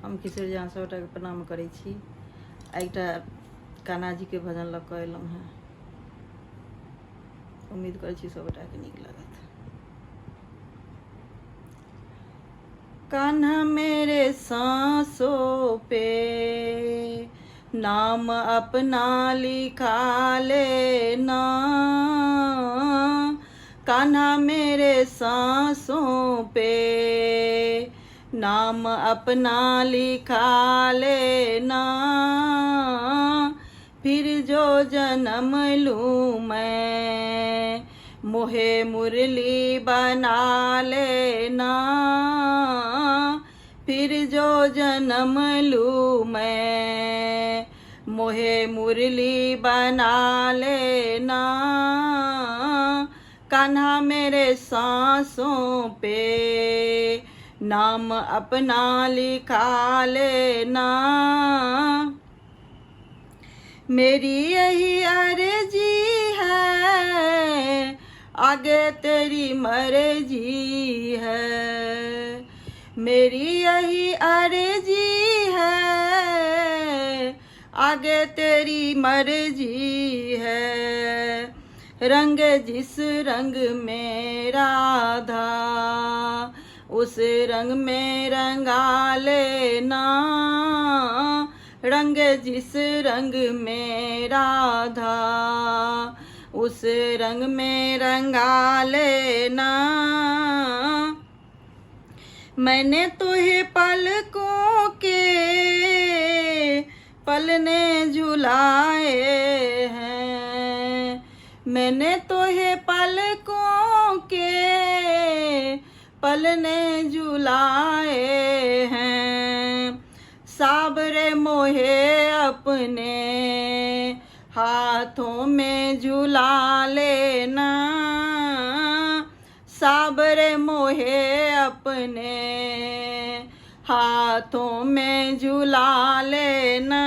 हम किशोर जी सबटा के प्रणाम करै छी। एकटा कान्हा जी के भजन लग कऽ एलहुँ हैं। उम्मीद करै छी सबटा के नीक लागत। कान्हा मेरे सांसों पे नाम अपना लिखा लेना, कान्हा मेरे सांसों पे नाम अपना लिखा लेना, फिर जो जन्म लूँ मैं मोहे मुरली बना लेना, फिर जो जन्म लूँ मैं मोहे मुरली बना लेना, कान्हा मेरे सांसों पे नाम अपना लिखा लेना। मेरी यही अर्जी है, आगे तेरी मर्जी है। मेरी यही अर्जी है, आगे तेरी मर्जी है। रंग जिस रंग में राधा, उस रंग में रंगा लेना, रंग जिस रंग में राधा, उस रंग में रंगा लेना। मैंने तुहे पलकों के पलने झुलाए हैं, मैंने तुहे पलकों के पलने झुलाए हैं। साबरे मोहे अपने हाथों में झुला लेना, साबरे मोहे अपने हाथों में झुला लेना,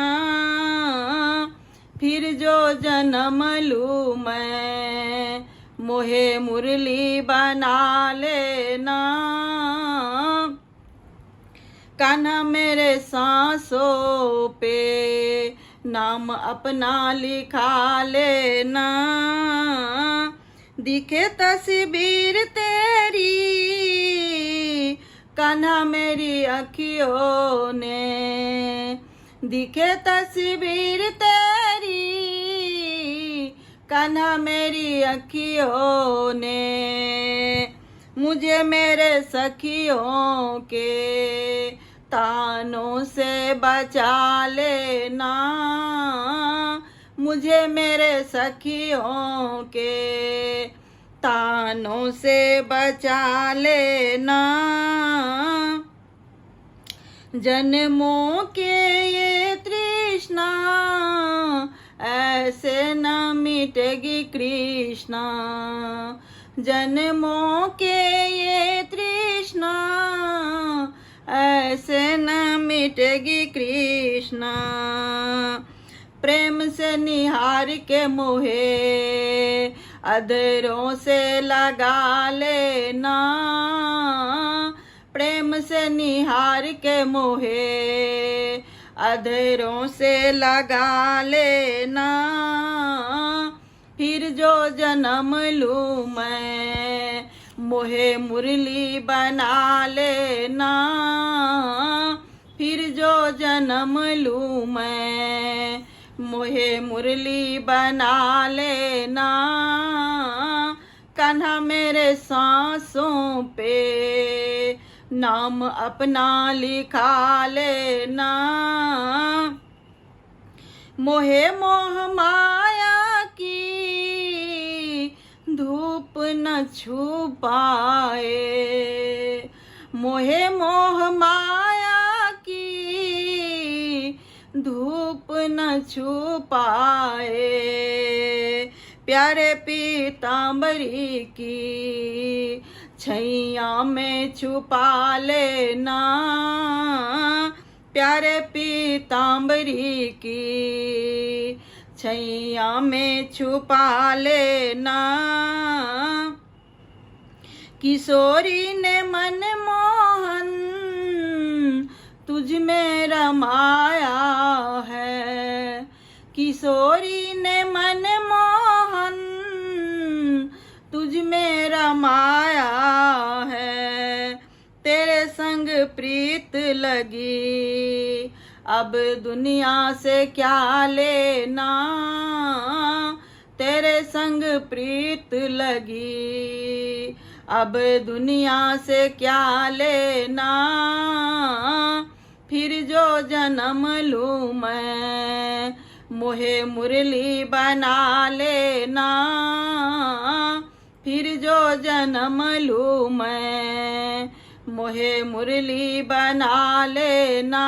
फिर जो जन्म लूँ मैं मोहे मुरली बना लेना, कान्हा मेरे सांसों पे नाम अपना लिखा लेना। दिखे तस्वीर तेरी कान्हा मेरी अखियों ने, दिखे तस्वीर तेरी कान्हा मेरी अखियों ने, मुझे मेरे सखियों के तानों से बचा लेना, मुझे मेरे सखियों के तानों से बचा लेना। जन्मों के ये तृष्णा ऐसे न मिटेगी कृष्णा, जन्मों के ये तृष्णा ऐसे न मिटेगी कृष्णा। प्रेम से निहार के मोहे अधरों से लगा लेना, प्रेम से निहार के मोहे अधरों से लगा लेना, फिर जो जन्म लूँ मैं मोहे मुरली बना लेना, फिर जो जन्म लूँ मैं मोहे मुरली बना लेना, कान्हा मेरे सांसों पे नाम अपना लिखा लेना। मोहे मोह माया की धूप न छू पाए, मोहे मोह माया की धूप न छू पाए, प्यारे पीतांबरी की छैया में छुपा लेना, प्यारे पीतांबरी की छैया में छुपा लेना। किशोरी ने मनमोहन तुझ में रमाया है। किशोरी ने मन मोहन तुझ में रमाया है। तेरे संग प्रीत लगी अब दुनिया से क्या लेना। तेरे संग प्रीत लगी अब दुनिया से क्या लेना। फिर जो जन्म लूँ मैं मोहे मुरली बना लेना। फिर जो जन्म लूँ मैं मोहे मुरली बना लेना।